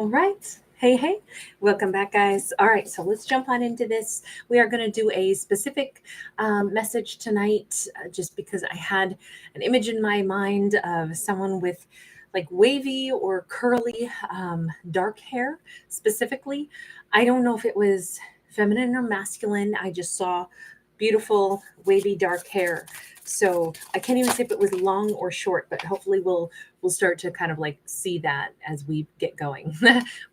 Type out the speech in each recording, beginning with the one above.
All right. Hey, hey. Welcome back, guys. All right. So let's jump on into this. We are going to do a specific message tonight just because I had an image in my mind of someone with like wavy or curly dark hair specifically. I don't know if it was feminine or masculine. I just saw beautiful wavy dark hair. So I can't even say if it was long or short, but hopefully we'll start to kind of like see that as we get going.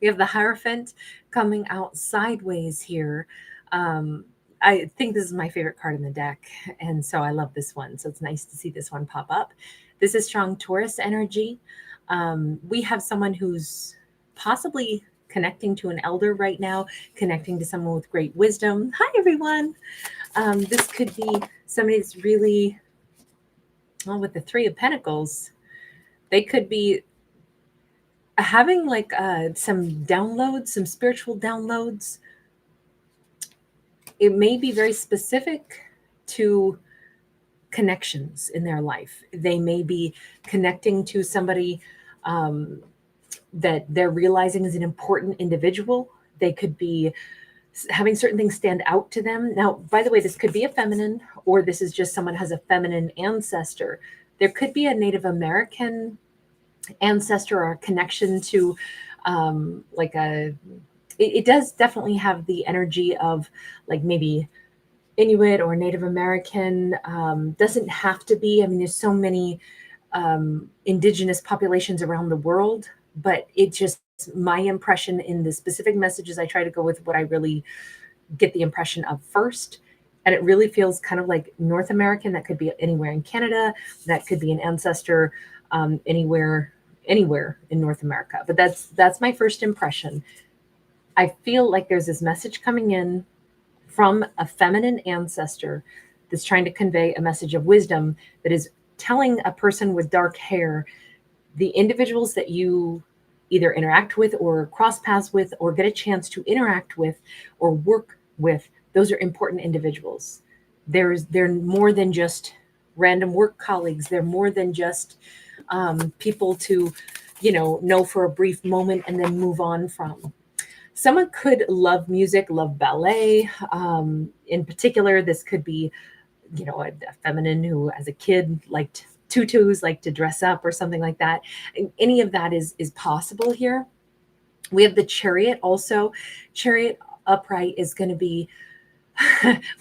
We have the Hierophant coming out sideways here. Um, I think this is my favorite card in the deck, and so I love this one. So it's nice to see this one pop up. This is strong Taurus energy. We have someone who's possibly connecting to an elder right now, connecting to someone with great wisdom. Hi, everyone. This could be somebody that's really, well, with the Three of Pentacles, they could be having like some downloads, some spiritual downloads. It may be very specific to connections in their life. They may be connecting to somebody that they're realizing is an important individual. They could be having certain things stand out to them. Now, by the way, this could be a feminine, or this is just someone has a feminine ancestor. There could be a Native American ancestor or a connection to like a it does definitely have the energy of like maybe Inuit or Native American. Doesn't have to be. I mean, there's so many indigenous populations around the world, but it just my impression in the specific messages, I try to go with what I really get the impression of first. And it really feels kind of like North American. That could be anywhere in Canada. That could be an ancestor anywhere in North America. But that's my first impression. I feel like there's this message coming in from a feminine ancestor that's trying to convey a message of wisdom that is telling a person with dark hair, the individuals that you either interact with or cross paths with or get a chance to interact with or work with, those are important individuals. They're more than just random work colleagues. They're more than just people to, know for a brief moment and then move on from. Someone could love music, love ballet. In particular, this could be, a feminine who, as a kid, liked tutus, liked to dress up or something like that. Any of that is possible here. We have the Chariot also. Chariot upright is going to be.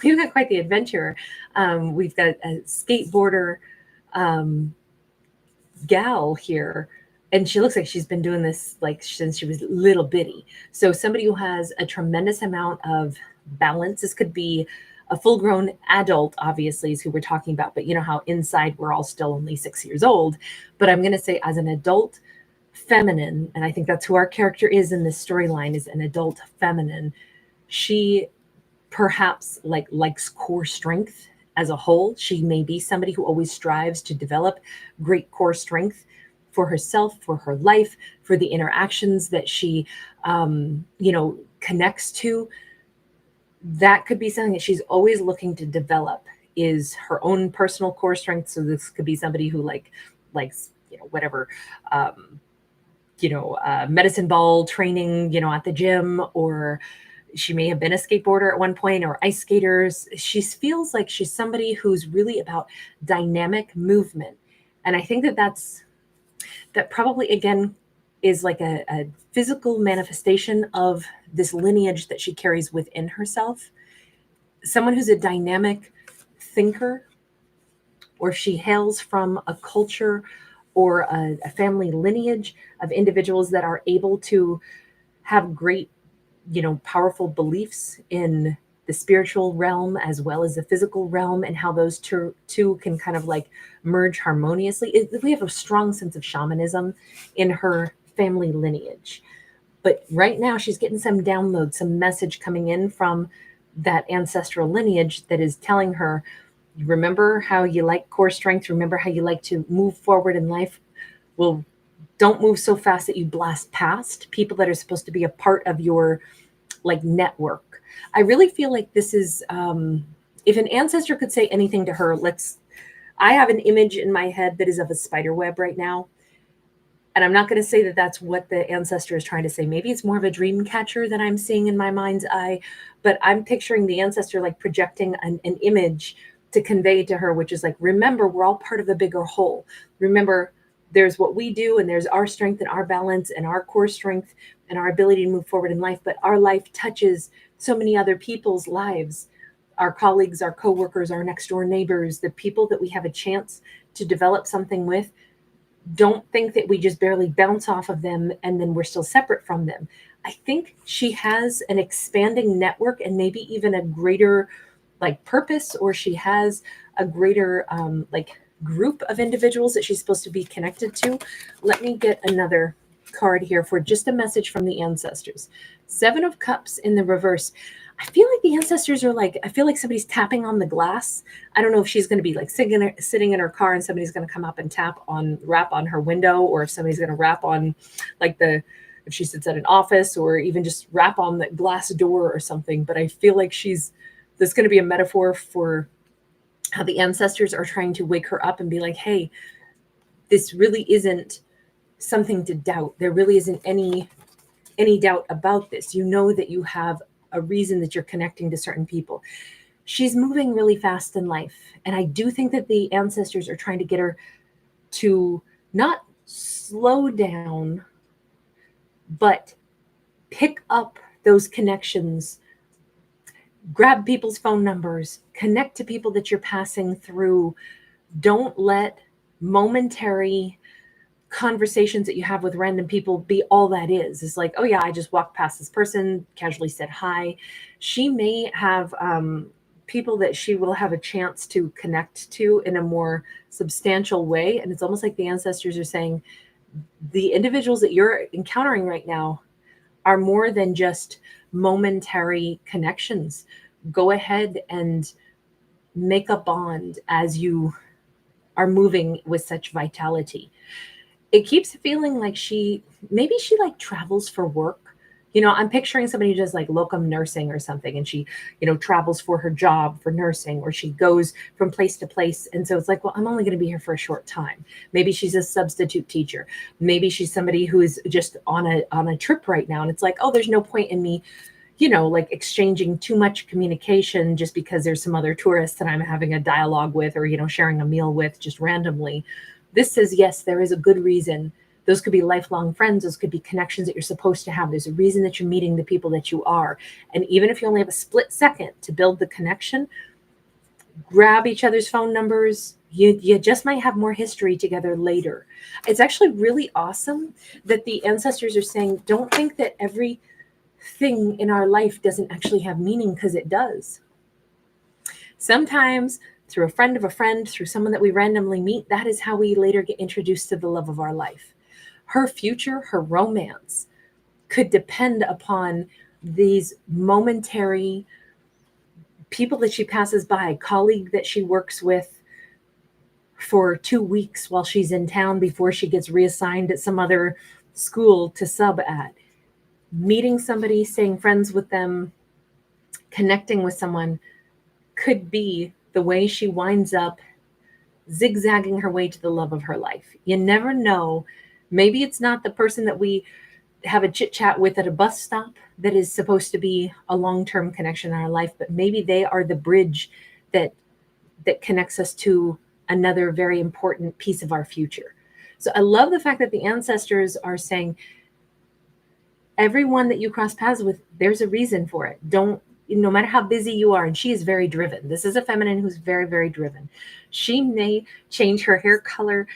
We've got quite the adventure. We've got a skateboarder gal here, and she looks like she's been doing this like since she was little bitty. So somebody who has a tremendous amount of balance. This could be a full-grown adult, obviously, is who we're talking about. But you know how inside we're all still only 6 years old. But I'm going to say as an adult feminine, and I think that's who our character is in this storyline, is an adult feminine. She perhaps likes core strength as a whole. She may be somebody who always strives to develop great core strength for herself, for her life, for the interactions that she, connects to. That could be something that she's always looking to develop, is her own personal core strength. So this could be somebody who likes, whatever, medicine ball training, at the gym, or she may have been a skateboarder at one point or ice skaters. She feels like she's somebody who's really about dynamic movement. And I think that probably, again, is like a physical manifestation of this lineage that she carries within herself. Someone who's a dynamic thinker, or she hails from a culture or a family lineage of individuals that are able to have great, powerful beliefs in the spiritual realm as well as the physical realm, and how those two can kind of like merge harmoniously. We have a strong sense of shamanism in her family lineage. But right now she's getting some download, some message coming in from that ancestral lineage that is telling her, remember how you like core strength, remember how you like to move forward in life. Well, don't move so fast that you blast past people that are supposed to be a part of your network. I really feel like this is, if an ancestor could say anything to her, I have an image in my head that is of a spider web right now. And I'm not going to say that that's what the ancestor is trying to say. Maybe it's more of a dream catcher that I'm seeing in my mind's eye, but I'm picturing the ancestor like projecting an image to convey to her, which is like, remember, we're all part of a bigger whole. Remember, there's what we do, and there's our strength and our balance and our core strength and our ability to move forward in life. But our life touches so many other people's lives, our colleagues, our coworkers, our next door neighbors, the people that we have a chance to develop something with. Don't think that we just barely bounce off of them and then we're still separate from them. I think she has an expanding network and maybe even a greater like purpose, or she has a greater like group of individuals that she's supposed to be connected to. Let me get another card here for just a message from the ancestors. 7 of Cups in the reverse. I feel like the ancestors are like, I feel like somebody's tapping on the glass. I don't know if she's going to be like sitting in her car and somebody's going to come up and rap on her window, or if somebody's going to rap on like if she sits at an office, or even just rap on the glass door or something. But I feel like there's going to be a metaphor for how the ancestors are trying to wake her up and be like, hey, this really isn't something to doubt. There really isn't any doubt about this. You know that you have a reason that you're connecting to certain people. She's moving really fast in life. And I do think that the ancestors are trying to get her to not slow down, but pick up those connections, grab people's phone numbers, connect to people that you're passing through. Don't let momentary conversations that you have with random people be all that is. It's like, oh yeah, I just walked past this person, casually said hi. She may have people that she will have a chance to connect to in a more substantial way. And it's almost like the ancestors are saying, the individuals that you're encountering right now are more than just momentary connections. Go ahead and make a bond as you are moving with such vitality. It keeps feeling like maybe she like travels for work. I'm picturing somebody who does like locum nursing or something, and she, travels for her job for nursing, or she goes from place to place. And so it's like, well, I'm only going to be here for a short time. Maybe she's a substitute teacher. Maybe she's somebody who is just on a trip right now. And it's like, oh, there's no point in me, like exchanging too much communication just because there's some other tourists that I'm having a dialogue with, or, sharing a meal with just randomly. This says, yes, there is a good reason. Those could be lifelong friends. Those could be connections that you're supposed to have. There's a reason that you're meeting the people that you are. And even if you only have a split second to build the connection, grab each other's phone numbers. You just might have more history together later. It's actually really awesome that the ancestors are saying, don't think that everything in our life doesn't actually have meaning, because it does. Sometimes through a friend of a friend, through someone that we randomly meet, that is how we later get introduced to the love of our life. Her future, her romance could depend upon these momentary people that she passes by, colleague that she works with for 2 weeks while she's in town before she gets reassigned at some other school to sub at. Meeting somebody, staying friends with them, connecting with someone could be the way she winds up zigzagging her way to the love of her life. You never know. Maybe it's not the person that we have a chit chat with at a bus stop that is supposed to be a long-term connection in our life, but maybe they are the bridge that connects us to another very important piece of our future. So I love the fact that the ancestors are saying, everyone that you cross paths with, there's a reason for it. No matter how busy you are, and she is very driven. This is a feminine who's very, very driven. She may change her hair color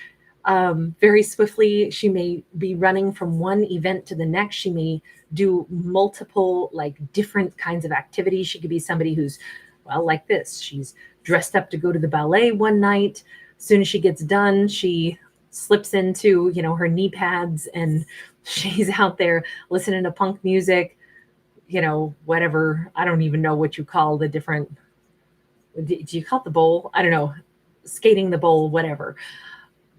very swiftly. She may be running from one event to the next. She may do multiple, like, different kinds of activities. She could be somebody who's, well, like this. She's dressed up to go to the ballet one night. As soon as she gets done, she slips into, her knee pads, and she's out there listening to punk music, whatever. I don't even know what you call the different, do you call it the bowl? I don't know, skating the bowl, whatever.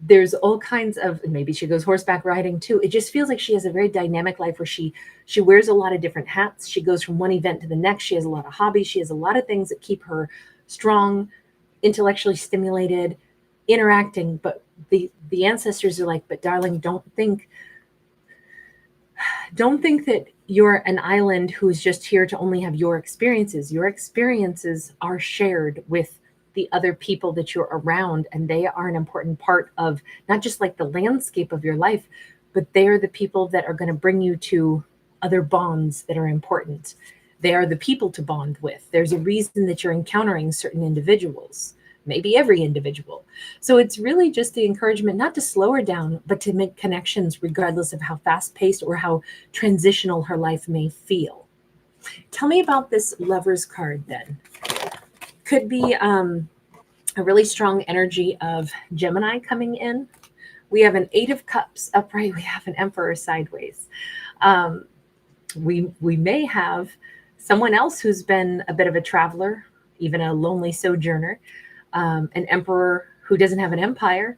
There's all kinds of, maybe she goes horseback riding too. It just feels like she has a very dynamic life where she wears a lot of different hats. She goes from one event to the next. She has a lot of hobbies. She has a lot of things that keep her strong, intellectually stimulated, interacting. But the ancestors are like, but darling, don't think that you're an island who's just here to only have your experiences. Your experiences are shared with the other people that you're around, and they are an important part of not just like the landscape of your life, but they are the people that are going to bring you to other bonds that are important. They are the people to bond with. There's a reason that you're encountering certain individuals, maybe every individual. So it's really just the encouragement not to slow her down, but to make connections regardless of how fast paced or how transitional her life may feel. Tell me about this Lover's card then. Could be a really strong energy of Gemini coming in. We have an Eight of Cups upright. We have an Emperor sideways. We may have someone else who's been a bit of a traveler, even a lonely sojourner, an emperor who doesn't have an empire,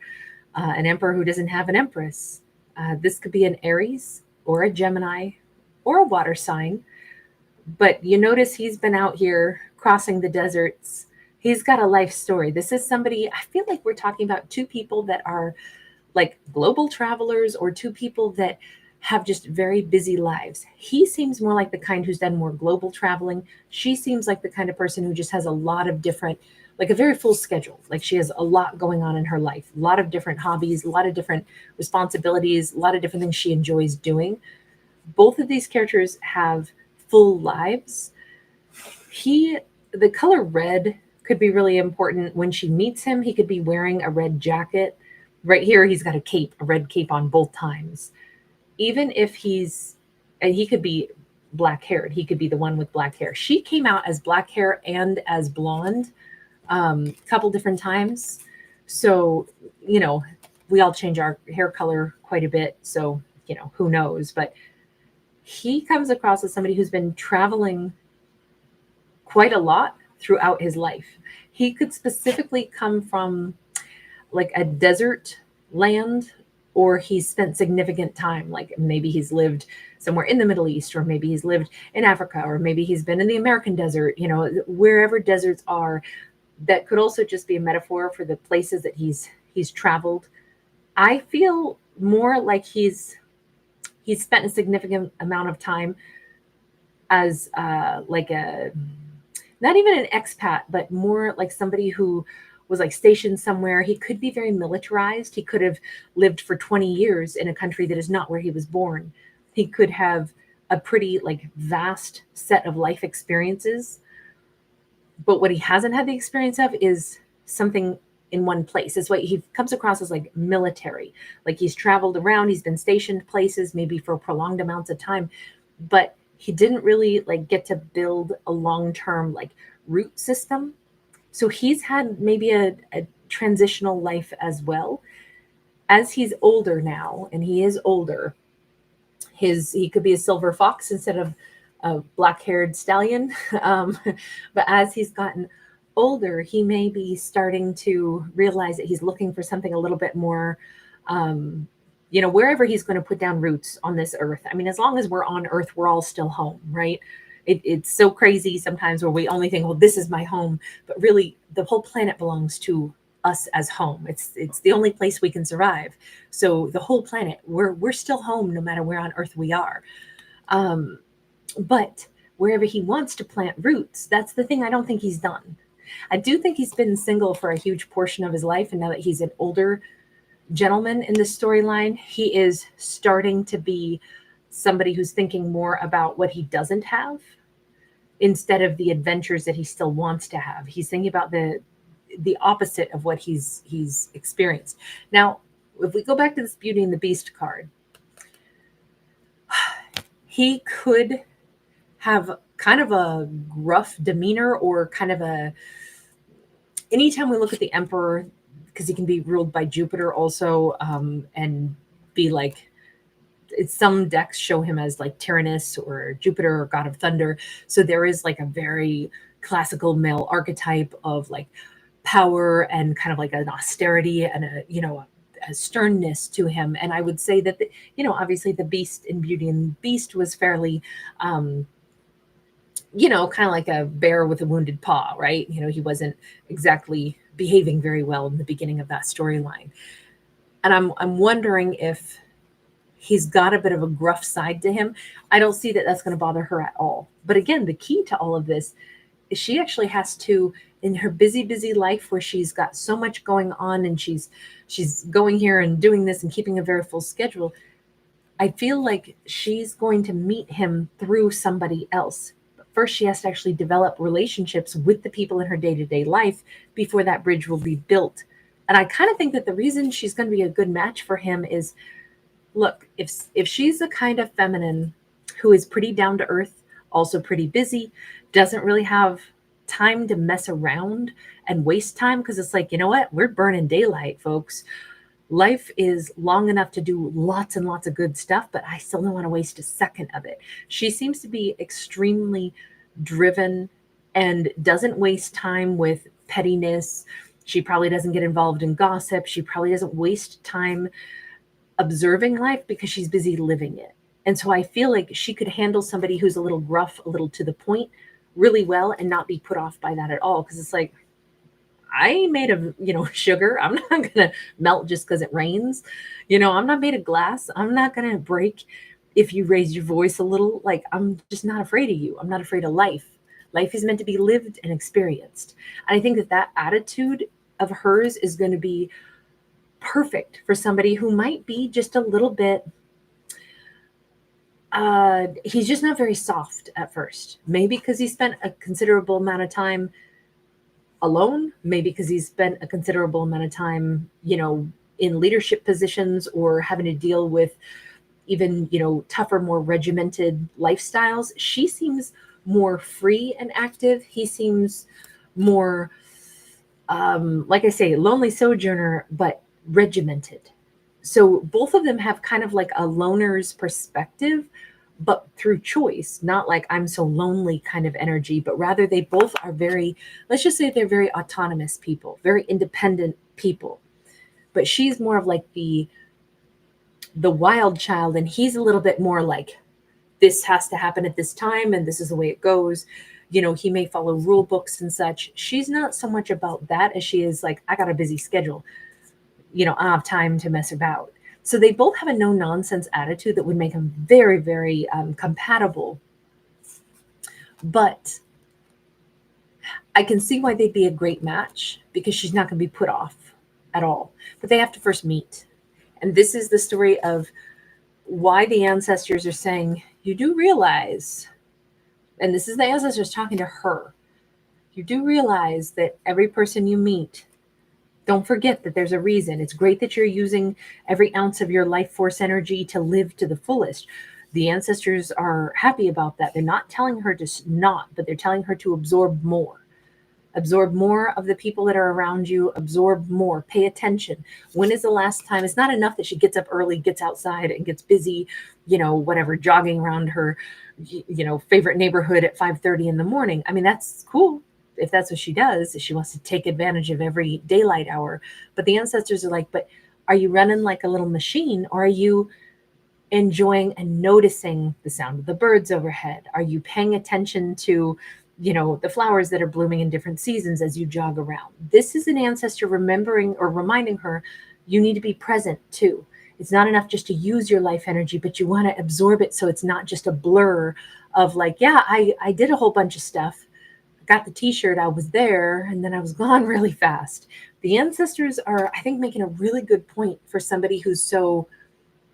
an emperor who doesn't have an empress. This could be an Aries or a Gemini or a water sign. But you notice he's been out here crossing the deserts. He's got a life story. This is somebody, I feel like we're talking about two people that are like global travelers or two people that have just very busy lives. He seems more like the kind who's done more global traveling. She seems like the kind of person who just has a lot of different, like a very full schedule. Like she has a lot going on in her life, a lot of different hobbies, a lot of different responsibilities, a lot of different things she enjoys doing. Both of these characters have full lives. The color red could be really important. When she meets him, he could be wearing a red jacket. Right here, he's got a red cape on both times. Even if he could be black haired, he could be the one with black hair. She came out as black hair and as blonde a couple different times. So, we all change our hair color quite a bit. So, who knows? But he comes across as somebody who's been traveling quite a lot throughout his life. He could specifically come from like a desert land, or he's spent significant time, like maybe he's lived somewhere in the Middle East, or maybe he's lived in Africa, or maybe he's been in the American desert, wherever deserts are. That could also just be a metaphor for the places that he's traveled. I feel more like he's spent a significant amount of time as like not even an expat, but more like somebody who was like stationed somewhere. He could be very militarized. He could have lived for 20 years in a country that is not where he was born. He could have a pretty like vast set of life experiences. But what he hasn't had the experience of is something in one place. It's what he comes across as like military. Like he's traveled around, he's been stationed places, maybe for prolonged amounts of time, but he didn't really like get to build a long-term like root system. So he's had maybe a transitional life as well. As he's older now, and he is older, he could be a silver fox instead of a black-haired stallion. But as he's gotten older, he may be starting to realize that he's looking for something a little bit more, wherever he's going to put down roots on this earth. I mean, as long as we're on earth, we're all still home, right? It's so crazy sometimes where we only think, well, this is my home, but really the whole planet belongs to us as home. It's the only place we can survive. So the whole planet, we're still home no matter where on earth we are. But wherever he wants to plant roots, that's the thing I don't think he's done. I do think he's been single for a huge portion of his life. And now that he's an older gentleman in this storyline, he is starting to be somebody who's thinking more about what he doesn't have instead of the adventures that he still wants to have. He's thinking about the opposite of what he's experienced. Now, if we go back to this Beauty and the Beast card, he could have kind of a gruff demeanor, or kind of anytime we look at the Emperor, because he can be ruled by Jupiter also, and be like, some decks show him as like Tyrannus or Jupiter or God of Thunder. So there is like a very classical male archetype of like power and kind of like an austerity and a sternness to him. And I would say that, obviously the Beast in Beauty and the Beast was fairly, kind of like a bear with a wounded paw, right? He wasn't exactly behaving very well in the beginning of that storyline. And I'm wondering if he's got a bit of a gruff side to him. I don't see that that's going to bother her at all. But again, the key to all of this is she actually has to, in her busy life where she's got so much going on and she's going here and doing this and keeping a very full schedule, I feel like she's going to meet him through somebody else. But first, she has to actually develop relationships with the people in her day-to-day life before that bridge will be built. And I kind of think that the reason she's going to be a good match for him is, look, if she's a kind of feminine who is pretty down to earth, also pretty busy, doesn't really have time to mess around and waste time, because it's like, you know what? We're burning daylight, folks. Life is long enough to do lots and lots of good stuff, but I still don't want to waste a second of it. She seems to be extremely driven and doesn't waste time with pettiness. She probably doesn't get involved in gossip. She probably doesn't waste time observing life because she's busy living it. And so I feel like she could handle somebody who's a little gruff, a little to the point really well and not be put off by that at all. Because it's like, I ain't made of, sugar. I'm not going to melt just because it rains. I'm not made of glass. I'm not going to break if you raise your voice a little. Like, I'm just not afraid of you. I'm not afraid of life. Life is meant to be lived and experienced. And I think that attitude of hers is going to be perfect for somebody who might be just a little bit, he's just not very soft at first. Maybe because he spent a considerable amount of time alone, maybe because he's spent a considerable amount of time, in leadership positions or having to deal with even, tougher, more regimented lifestyles. She seems more free and active. He seems more, like I say, lonely sojourner, but regimented. So both of them have kind of like a loner's perspective, but through choice, not like I'm so lonely kind of energy, but rather they both are very, let's just say they're very autonomous people, very independent people. But she's more of like the wild child, and he's a little bit more like, this has to happen at this time and this is the way it goes. He may follow rule books and such. She's not so much about that as she is like, I got a busy schedule. I don't have time to mess about. So they both have a no nonsense attitude that would make them very, very compatible. But I can see why they'd be a great match, because she's not going to be put off at all. But they have to first meet. And this is the story of why the ancestors are saying, you do realize, and this is the ancestors talking to her, you do realize that every person you meet, don't forget that there's a reason. It's great that you're using every ounce of your life force energy to live to the fullest. The ancestors are happy about that. They're not telling her to not, but they're telling her to absorb more. Absorb more of the people that are around you. Absorb more. Pay attention. When is the last time? It's not enough that she gets up early, gets outside, and gets busy, whatever, jogging around her, favorite neighborhood at 5:30 in the morning. I mean, that's cool if that's what she does, if she wants to take advantage of every daylight hour. But the ancestors are like, but are you running like a little machine, or are you enjoying and noticing the sound of the birds overhead? Are you paying attention to, the flowers that are blooming in different seasons as you jog around? This is an ancestor remembering or reminding her, you need to be present too. It's not enough just to use your life energy, but you want to absorb it so it's not just a blur of like, yeah, I did a whole bunch of stuff. Got the t-shirt, I was there, and then I was gone really fast. The ancestors are, I think, making a really good point for somebody who's so,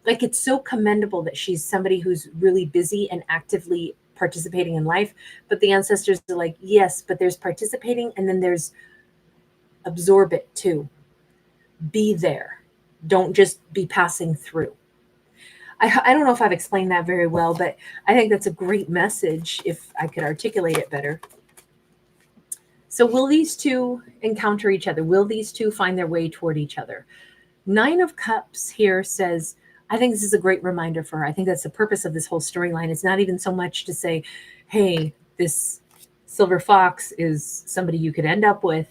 like, it's so commendable that she's somebody who's really busy and actively participating in life. But the ancestors are like, yes, but there's participating, and then there's absorb it too. Be there. Don't just be passing through. I don't know if I've explained that very well, but I think that's a great message if I could articulate it better. So will these two encounter each other? Will these two find their way toward each other? 9 of Cups here says, I think this is a great reminder for her. I think that's the purpose of this whole storyline. It's not even so much to say, hey, this silver fox is somebody you could end up with.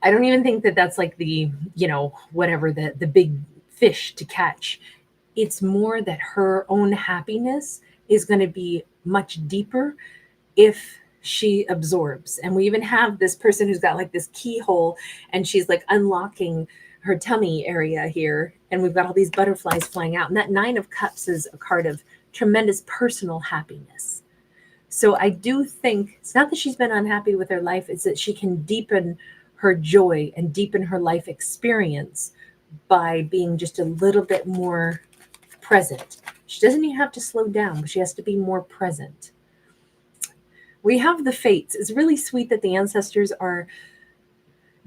I don't even think that that's like the, whatever, the big fish to catch. It's more that her own happiness is going to be much deeper if she absorbs. And we even have this person who's got like this keyhole, and she's like unlocking her tummy area here, and we've got all these butterflies flying out. And that Nine of Cups is a card of tremendous personal happiness. So I do think it's not that she's been unhappy with her life, it's that she can deepen her joy and deepen her life experience by being just a little bit more present. She doesn't even have to slow down, but she has to be more present. We have the fates. It's really sweet that the ancestors are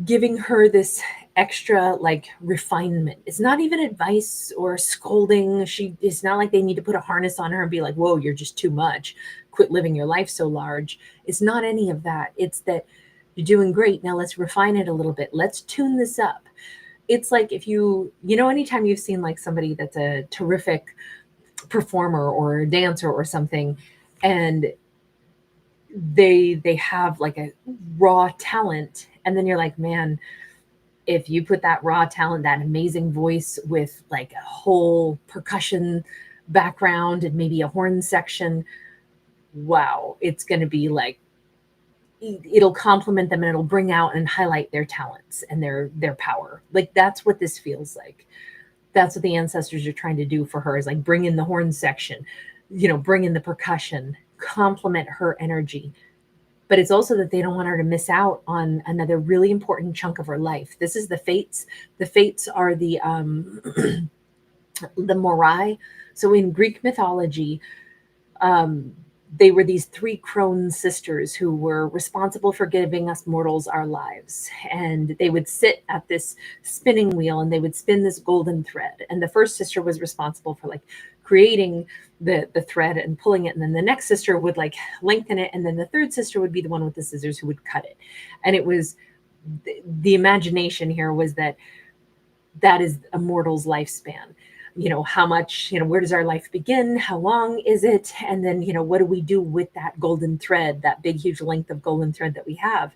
giving her this extra like refinement. It's not even advice or scolding. It's not like they need to put a harness on her and be like, whoa, you're just too much. Quit living your life so large. It's not any of that. It's that you're doing great. Now let's refine it a little bit. Let's tune this up. It's like if anytime you've seen like somebody that's a terrific performer or dancer or something, and they have like a raw talent, and then you're like, man, if you put that raw talent, that amazing voice with like a whole percussion background and maybe a horn section, wow, it's going to be like, it'll complement them and it'll bring out and highlight their talents and their power. Like that's what this feels like. That's what the ancestors are trying to do for her, is like bring in the horn section, bring in the percussion, complement her energy. But it's also that they don't want her to miss out on another really important chunk of her life. This is the fates. The fates are the the morai. So in Greek mythology, they were these three crone sisters who were responsible for giving us mortals our lives. And they would sit at this spinning wheel and they would spin this golden thread. And the first sister was responsible for like creating the thread and pulling it. And then the next sister would like lengthen it. And then the third sister would be the one with the scissors who would cut it. And it was the imagination here was that is a mortal's lifespan. How much, where does our life begin? How long is it? And then, what do we do with that golden thread, that big, huge length of golden thread that we have?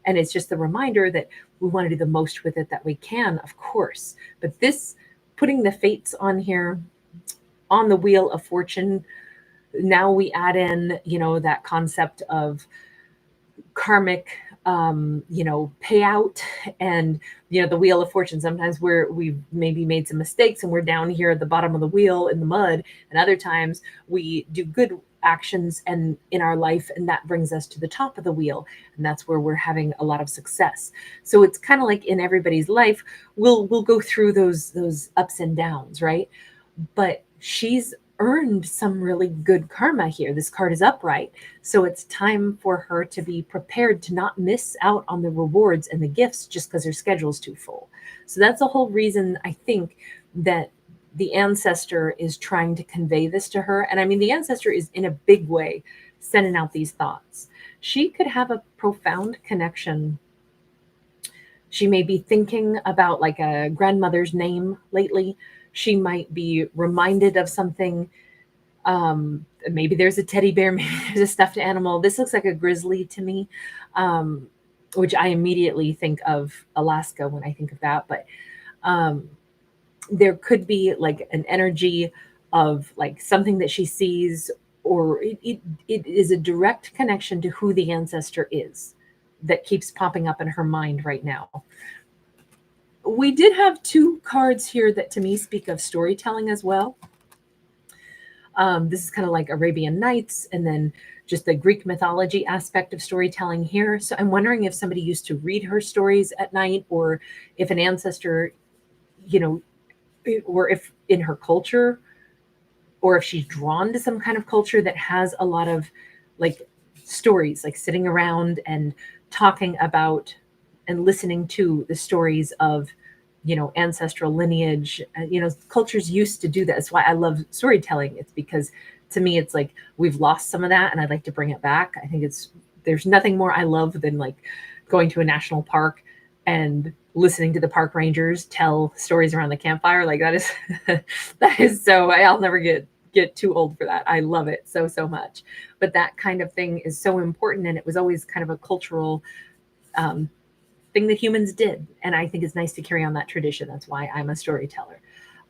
And it's just the reminder that we want to do the most with it that we can, of course. But this, putting the fates on here, on the Wheel of Fortune, now we add in, that concept of karmic payout, and the Wheel of Fortune. Sometimes we've maybe made some mistakes and we're down here at the bottom of the wheel in the mud, and other times we do good actions and in our life, and that brings us to the top of the wheel, and that's where we're having a lot of success. So it's kind of like in everybody's life, we'll go through those ups and downs, right? But she's earned some really good karma here. This card is upright. So it's time for her to be prepared to not miss out on the rewards and the gifts just because her schedule's too full. So that's the whole reason I think that the ancestor is trying to convey this to her. And I mean, the ancestor is in a big way sending out these thoughts. She could have a profound connection. She may be thinking about like a grandmother's name lately. She might be reminded of something. Maybe there's a teddy bear, maybe there's a stuffed animal. This looks like a grizzly to me, which I immediately think of Alaska when I think of that. But there could be like an energy of like something that she sees, or it is a direct connection to who the ancestor is that keeps popping up in her mind right now. We did have two cards here that to me speak of storytelling as well. This is kind of like Arabian Nights, and then just the Greek mythology aspect of storytelling here. So I'm wondering if somebody used to read her stories at night, or if an ancestor, or if in her culture, or if she's drawn to some kind of culture that has a lot of like stories, like sitting around and talking about and listening to the stories of, ancestral lineage. Cultures used to do that. That's why I love storytelling. It's because to me, it's like we've lost some of that, and I'd like to bring it back. I think there's nothing more I love than like going to a national park and listening to the park rangers tell stories around the campfire. Like that is so, I'll never get too old for that. I love it so much. But that kind of thing is so important, and it was always kind of a cultural thing that humans did, and I think it's nice to carry on that tradition. That's why I'm a storyteller.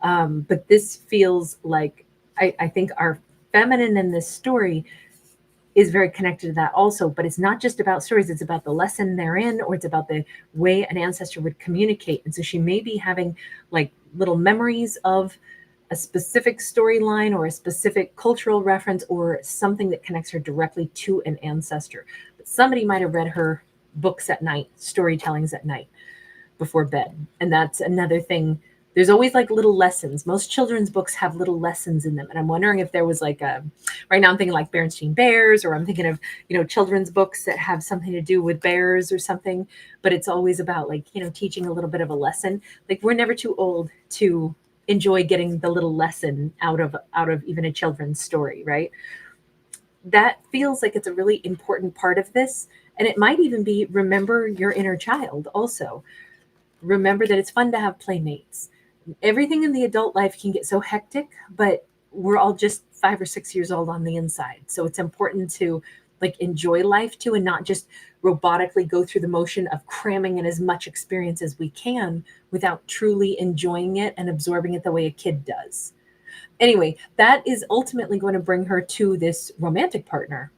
But this feels like I think our feminine in this story is very connected to that also. But it's not just about stories, it's about the lesson they're in, or it's about the way an ancestor would communicate. And so she may be having like little memories of a specific storyline or a specific cultural reference or something that connects her directly to an ancestor. But somebody might have read her books at night, storytellings at night before bed. And that's another thing. There's always like little lessons. Most children's books have little lessons in them. And I'm wondering if there was like right now I'm thinking like Berenstain Bears, or I'm thinking of, children's books that have something to do with bears or something, but it's always about like, teaching a little bit of a lesson. Like we're never too old to enjoy getting the little lesson out of even a children's story, right? That feels like it's a really important part of this. And it might even be remember your inner child also. Remember that it's fun to have playmates. Everything in the adult life can get so hectic, but we're all just 5 or 6 years old on the inside. So it's important to like enjoy life too, and not just robotically go through the motion of cramming in as much experience as we can without truly enjoying it and absorbing it the way a kid does. Anyway, that is ultimately going to bring her to this romantic partner.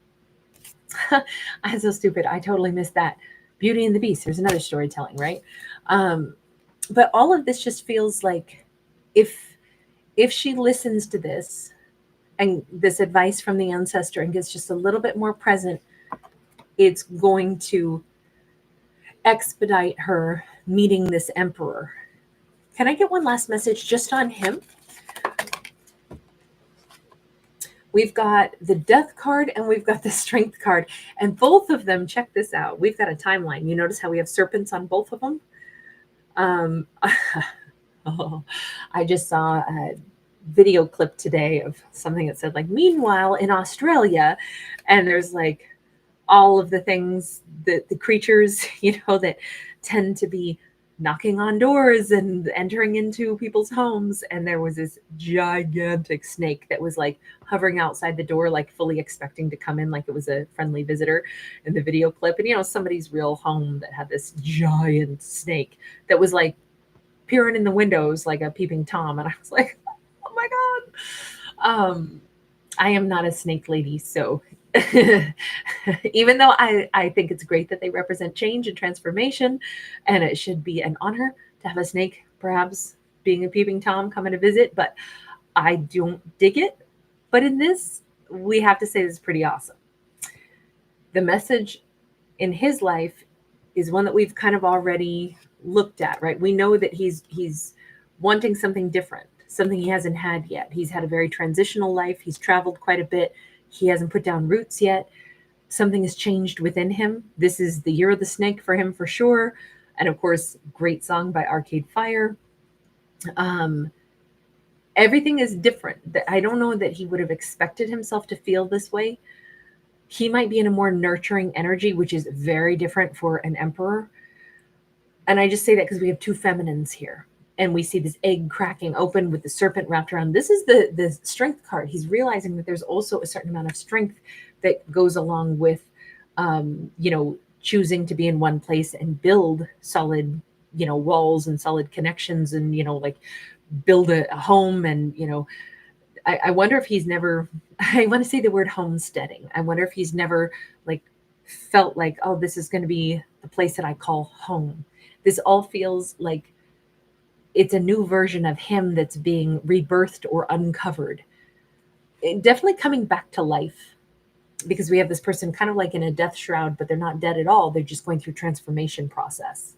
I'm so stupid. I totally missed that. Beauty and the Beast. There's another storytelling, right? But all of this just feels like if she listens to this and this advice from the ancestor and gets just a little bit more present, it's going to expedite her meeting this emperor. Can I get one last message just on him? We've got the Death card and we've got the Strength card. And both of them, check this out. We've got a timeline. You notice how we have serpents on both of them? I just saw a video clip today of something that said like, meanwhile in Australia, and there's like all of the things that the creatures, that tend to be knocking on doors and entering into people's homes. And there was this gigantic snake that was like hovering outside the door, like fully expecting to come in, like it was a friendly visitor in the video clip. And, somebody's real home that had this giant snake that was like peering in the windows like a peeping Tom. And I was like, oh my God. I am not a snake lady. So even though I think it's great that they represent change and transformation, and it should be an honor to have a snake, perhaps being a peeping Tom coming to visit, but I don't dig it. But in this, we have to say this is pretty awesome. The message in his life is one that we've kind of already looked at, right? We know that he's wanting something different, something he hasn't had yet. He's had a very transitional life. He's traveled quite a bit. He hasn't put down roots yet. Something has changed within him. This is the year of the snake for him for sure. And of course, great song by Arcade Fire. Everything is different. I don't know that he would have expected himself to feel this way. He might be in a more nurturing energy, which is very different for an emperor. And I just say that because we have two feminines here. And we see this egg cracking open with the serpent wrapped around. This is the Strength card. He's realizing that there's also a certain amount of strength that goes along with, choosing to be in one place and build solid, walls and solid connections and, like build a home. And, I wonder if he's never, I want to say the word homesteading. I wonder if he's never like felt like, oh, this is going to be the place that I call home. This all feels like it's a new version of him that's being rebirthed or uncovered. Definitely coming back to life, because we have this person kind of like in a death shroud, but they're not dead at all. They're just going through transformation process.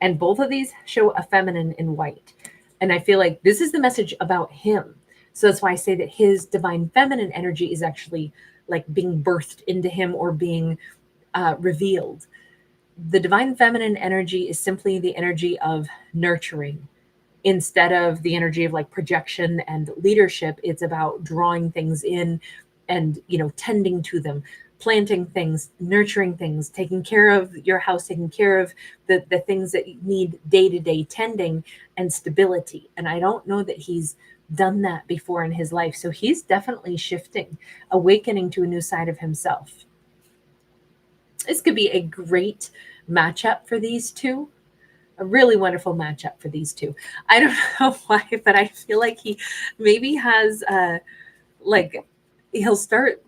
And both of these show a feminine in white. And I feel like this is the message about him. So that's why I say that his divine feminine energy is actually like being birthed into him or being revealed. The divine feminine energy is simply the energy of nurturing. Instead of the energy of like projection and leadership, it's about drawing things in and, tending to them, planting things, nurturing things, taking care of your house, taking care of the things that need day-to-day tending and stability. And I don't know that he's done that before in his life. So he's definitely shifting, awakening to a new side of himself. This could be a great matchup for these two. A really wonderful matchup for these two. I don't know why, but I feel like he maybe has he'll start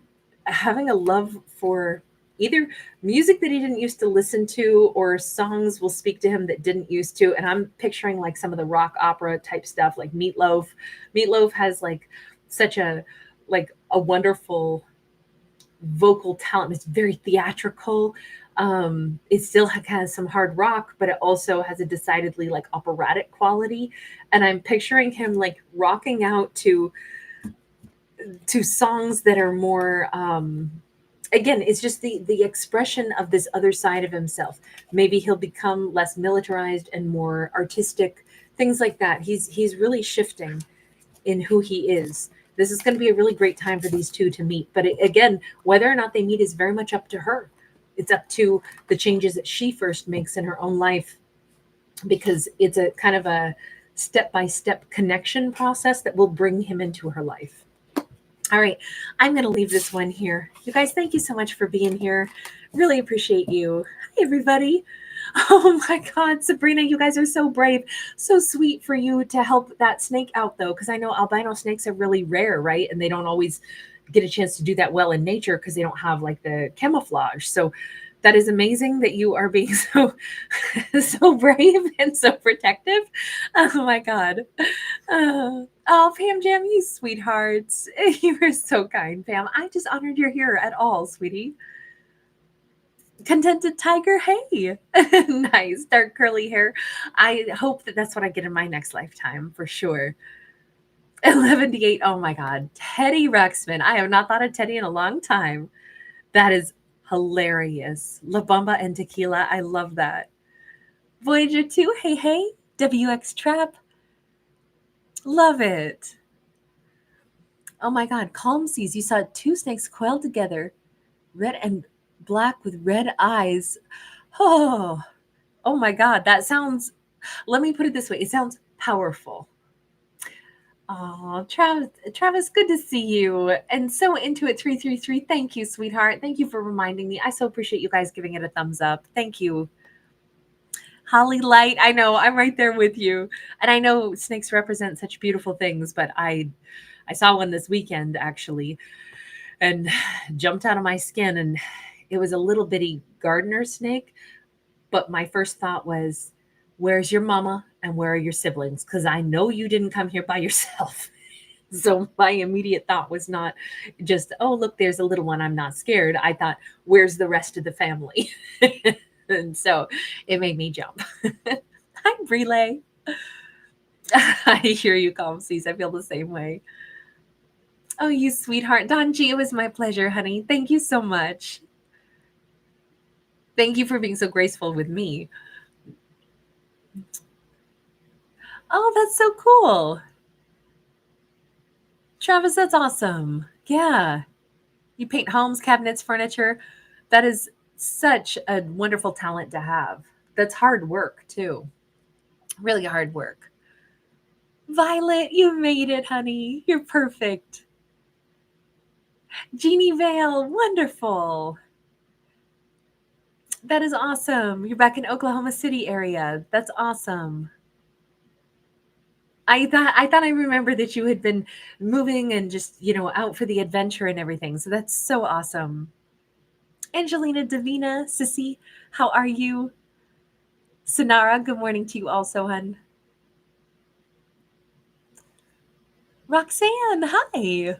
having a love for either music that he didn't used to listen to or songs will speak to him that didn't used to. And I'm picturing like some of the rock opera type stuff, like Meatloaf. Meatloaf has like such a wonderful vocal talent. It's very theatrical. It still has some hard rock, but it also has a decidedly like operatic quality. And I'm picturing him like rocking out to songs that are more again, it's just the expression of this other side of himself. Maybe he'll become less militarized and more artistic, things like that. He's really shifting in who he is. This is going to be a really great time for these two to meet. But again, whether or not they meet is very much up to her. It's up to the changes that she first makes in her own life, because it's a kind of a step-by-step connection process that will bring him into her life. All right, I'm going to leave this one here. You guys, thank you so much for being here. Really appreciate you. Hi, everybody. Oh my God, Sabrina, you guys are so brave. So sweet for you to help that snake out, though, because I know albino snakes are really rare, right? And they don't always get a chance to do that well in nature because they don't have like the camouflage. So that is amazing that you are being so so brave and so protective. Oh my God. Oh, Pam Jam, you sweethearts. You were so kind, Pam. I just honored you're here at all, sweetie. Contented tiger, hey. Nice. Dark curly hair. I hope that that's what I get in my next lifetime for sure. 11 to 8. Oh my God. Teddy Ruxpin. I have not thought of Teddy in a long time. That is hilarious. La Bamba and Tequila. I love that. Voyager 2. Hey, hey. WX Trap. Love it. Oh my God. Calm Seas. You saw two snakes coiled together, red and black with red eyes. Oh, oh my God. That sounds, let me put it this way. It sounds powerful. Oh, Travis, good to see you. And so into it 333. Thank you, sweetheart. Thank you for reminding me. I so appreciate you guys giving it a thumbs up. Thank you. Holly Light, I know, I'm right there with you. And I know snakes represent such beautiful things, but I saw one this weekend actually and jumped out of my skin, and it was a little bitty gardener snake. But my first thought was, where's your mama and where are your siblings? Because I know you didn't come here by yourself. So my immediate thought was not just, oh, look, there's a little one, I'm not scared. I thought, where's the rest of the family? And so it made me jump. Hi, Relay. I hear you, Calm Seas. I feel the same way. Oh, you sweetheart. Don G, it was my pleasure, honey. Thank you so much. Thank you for being so graceful with me. Oh, that's so cool. Travis, that's awesome. Yeah. You paint homes, cabinets, furniture. That is such a wonderful talent to have. That's hard work, too. Really hard work. Violet, you made it, honey. You're perfect. Jeannie Vale, wonderful. That is awesome. You're back in Oklahoma City area. That's awesome. I thought I remember that you had been moving and just, out for the adventure and everything. So that's so awesome. Angelina Davina, Sissy, how are you? Sonara, good morning to you also, hun. Roxanne, hi.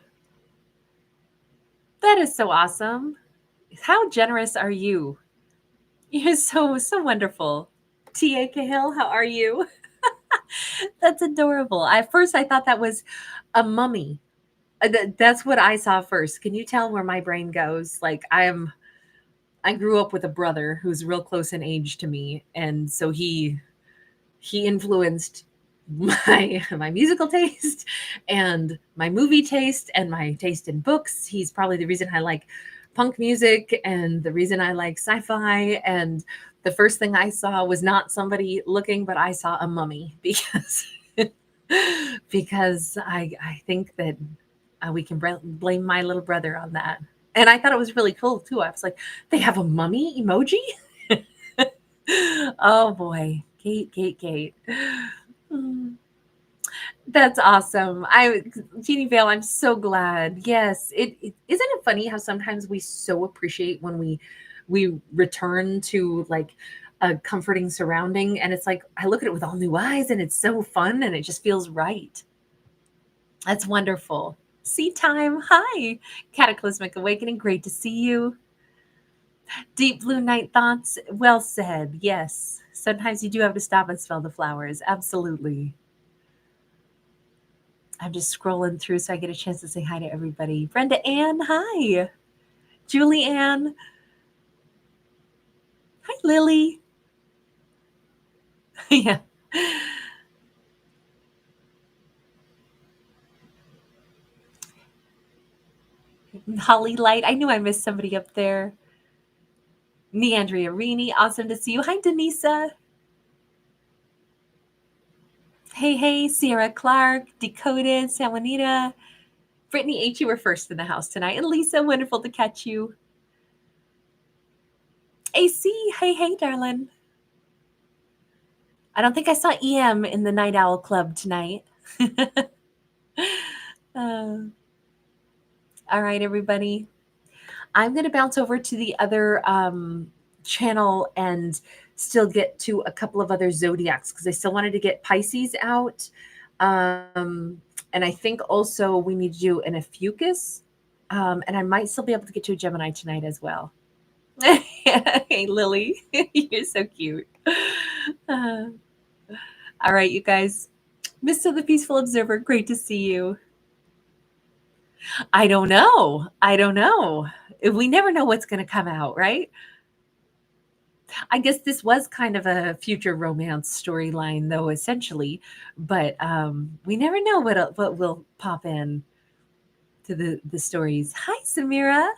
That is so awesome. How generous are you? You're so wonderful. T.A. Cahill, how are you? That's adorable. At first, I thought that was a mummy. That's what I saw first. Can you tell where my brain goes? Like I grew up with a brother who's real close in age to me, and so he influenced my musical taste and my movie taste and my taste in books. He's probably the reason I like punk music and the reason I like sci-fi. And the first thing I saw was not somebody looking, but I saw a mummy because I think that we can blame my little brother on that. And I thought it was really cool too. I was like, they have a mummy emoji? Oh boy. Kate. That's awesome. Jeannie Vale, I'm so glad. Yes, isn't it funny how sometimes we so appreciate when we return to like a comforting surrounding, and it's like I look at it with all new eyes, and it's so fun, and it just feels right. That's wonderful. Seed time. Hi, Cataclysmic Awakening. Great to see you. Deep Blue Night Thoughts. Well said. Yes. Sometimes you do have to stop and smell the flowers. Absolutely. I'm just scrolling through so I get a chance to say hi to everybody. Brenda Ann, hi. Julie Ann, hi, Lily. Yeah. Holly Light, I knew I missed somebody up there. Neandria Rini, awesome to see you. Hi, Denisa. Hey, hey, Sierra Clark, Decoded, San Juanita. Brittany H, you were first in the house tonight. And Lisa, wonderful to catch you. AC, hey, hey, darling. I don't think I saw EM in the Night Owl Club tonight. All right, everybody. I'm going to bounce over to the other channel and still get to a couple of other zodiacs because I still wanted to get Pisces out. And I think also we need to do an ophiuchus. And I might still be able to get to a Gemini tonight as well. Hey, Lily, you're so cute. All right, you guys. Mr. the Peaceful Observer, great to see you. I don't know. I don't know. We never know what's going to come out, right? I guess this was kind of a future romance storyline, though, essentially. But we never know what will pop in to the stories. Hi, Samira.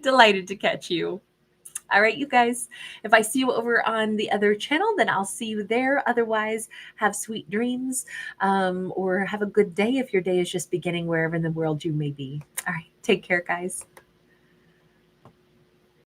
Delighted to catch you. All right, you guys. If I see you over on the other channel, then I'll see you there. Otherwise, have sweet dreams or have a good day if your day is just beginning wherever in the world you may be. All right, take care, guys.